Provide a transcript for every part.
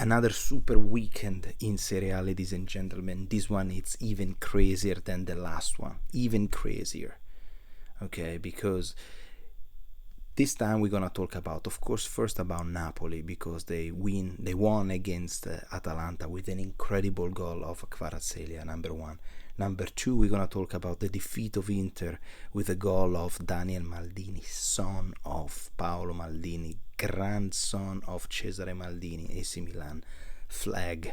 Another super weekend in Serie A, ladies and gentlemen. This one is even crazier than the last one, even crazier. Okay, because this time we're gonna talk about, of course, first about Napoli, because they won against Atalanta with an incredible goal of Kvaratskhelia, number one. Number two, we're gonna talk about the defeat of Inter with a goal of Daniel Maldini, son of Paolo Maldini, grandson of Cesare Maldini, AC Milan flag,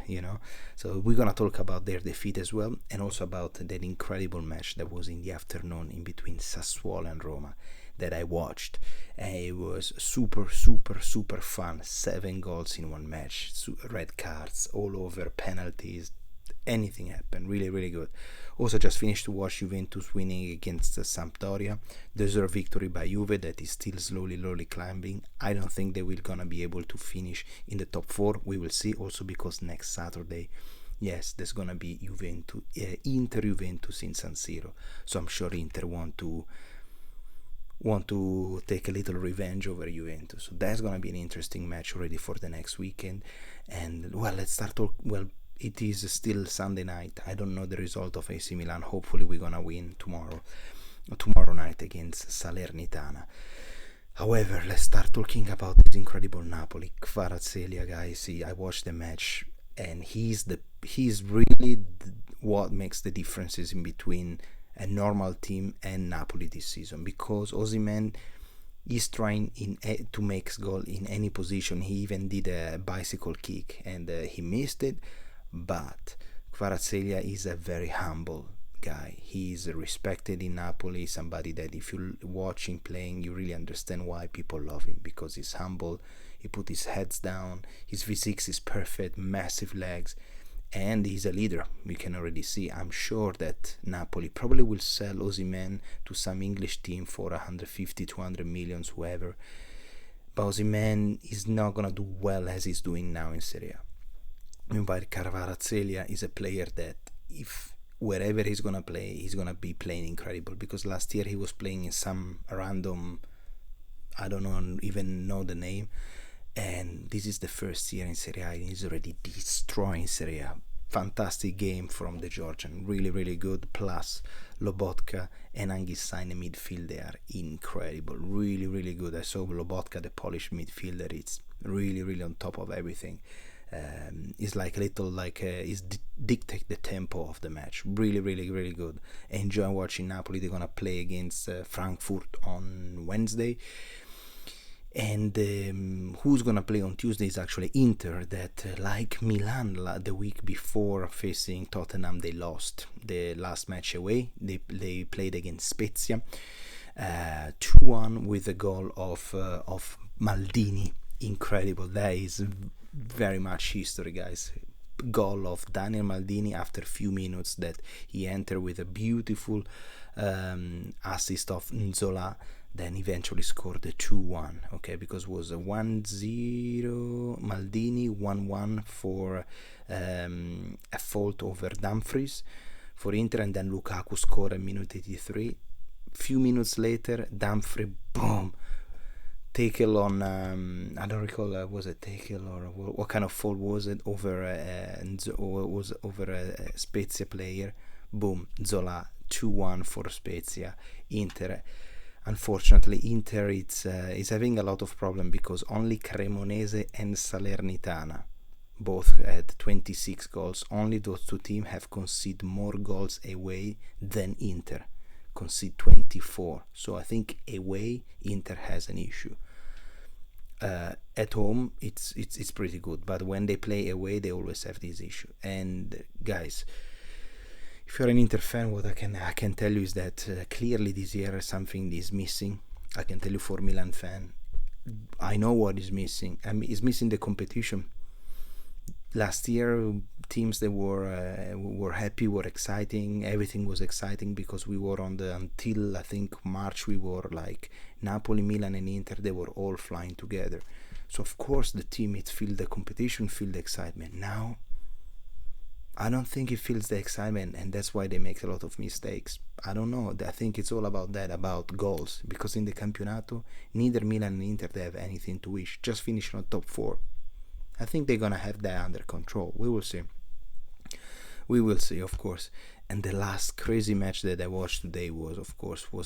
So we're gonna talk about their defeat as well, and also about that incredible match that was in the afternoon in between Sassuolo and Roma that I watched, and it was super fun. 7 goals in one match, red cards all over, penalties, anything happened. Really good. Also just finished to watch Juventus winning against Sampdoria. Deserved victory by Juve that is still slowly climbing. I don't think they will gonna be able to finish in the top 4. We will see, also because next Saturday, yes, there's gonna be Inter Juventus in San Siro, so I'm sure Inter want to take a little revenge over Juventus. So that's gonna be an interesting match already for the next weekend. And let's start it is still Sunday night. I don't know the result of AC Milan. Hopefully we're gonna win tomorrow night against Salernitana. However, let's start talking about this incredible Napoli. Kvaratskhelia, guys, I watched the match, and he's really what makes the differences in between a normal team and Napoli this season, because Osimhen is trying to make goal in any position. He even did a bicycle kick and he missed it, but Kvaratskhelia is a very humble guy. He is respected in Napoli, somebody that if you watch him playing, you really understand why people love him, because he's humble, he put his heads down, his physique is perfect, massive legs, and he's a leader. We can already see. I'm sure that Napoli probably will sell Osimhen to some English team for 150, 200 million, whoever. But Osimhen is not gonna do well as he's doing now in Serie A. Meanwhile, Kvaratskhelia is a player that, if wherever he's gonna play, he's gonna be playing incredible. Because last year he was playing in some random, I don't even know the name, and this is the first year in Serie A, and he's already destroying Serie A. Fantastic game from the Georgian, really good. Plus Lobotka and Anguissa in the midfield, they are incredible, really good. I saw Lobotka, the Polish midfielder, it's really on top of everything. It's like a little dictate the tempo of the match. Really good. Enjoy watching Napoli. They're gonna play against Frankfurt on Wednesday. And who's gonna play on Tuesday is actually Inter, that like Milan the week before facing Tottenham, they lost the last match away. They played against Spezia 2-1 with a goal of Maldini. Incredible. That is very much history, guys. Goal of Daniel Maldini after a few minutes, that he entered with a beautiful assist of Nzola, then eventually scored the 2-1, okay, because it was a 1-0 Maldini, 1-1 for a fault over Dumfries for Inter, and then Lukaku scored at minute 83. Few minutes later, Dumfries, boom, tackle on, I don't recall, was it tackle or what kind of fault was it, over a Spezia player, boom, Zola, 2-1 for Spezia. Inter, unfortunately, Inter is having a lot of problem, because only Cremonese and Salernitana both had 26 goals. Only those two teams have conceded more goals away than Inter, concede 24. So I think away Inter has an issue. At home it's pretty good, but when they play away they always have this issue. And guys, if you're an Inter fan, what I can tell you is that clearly this year something is missing. I can tell you, for Milan fan, I know what is missing. It's missing the competition. Last year, teams that were happy, were exciting. Everything was exciting because we were until I think March, we were like Napoli, Milan, and Inter. They were all flying together. So of course the team, it feel the competition, feel the excitement. Now, I don't think it feels the excitement, and that's why they make a lot of mistakes. I don't know. I think it's all about that, about goals. Because in the Campionato, neither Milan and Inter, they have anything to wish. Just finish on top 4. I think they're gonna have that under control. We will see. We will see, of course. And the last crazy match that I watched today was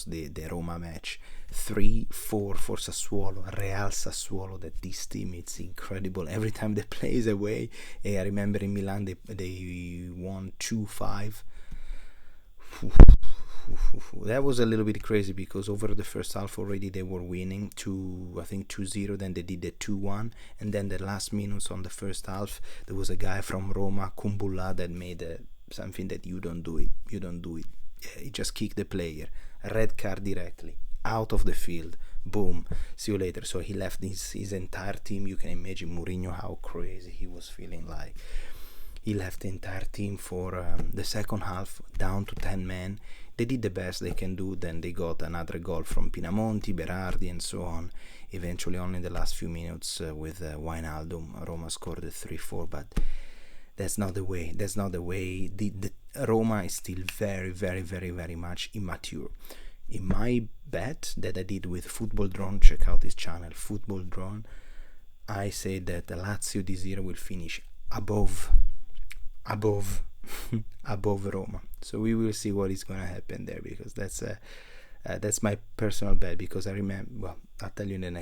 the Roma match. 3-4 for Sassuolo, Real Sassuolo. That this team, it's incredible. Every time they play away, I remember in Milan they won 2-5. That was a little bit crazy because over the first half already they were winning 2-0, then they did the 2-1, and then the last minutes on the first half there was a guy from Roma, Kumbulla, that made something that you don't do it. He just kicked the player, red card directly, out of the field, boom, see you later. So he left his entire team. You can imagine Mourinho how crazy he was feeling. Like, he left the entire team for the second half, down to 10 men. They did the best they can do. Then they got another goal from Pinamonti, Berardi, and so on. Eventually, only in the last few minutes with Wijnaldum, Roma scored the 3-4. But that's not the way. The Roma is still very, very, very, very much immature. In my bet that I did with Football Drone, check out his channel, Football Drone, I say that the Lazio this year will finish above Roma. So we will see what is going to happen there, because that's my personal bet, because I remember, well, I'll tell you in the next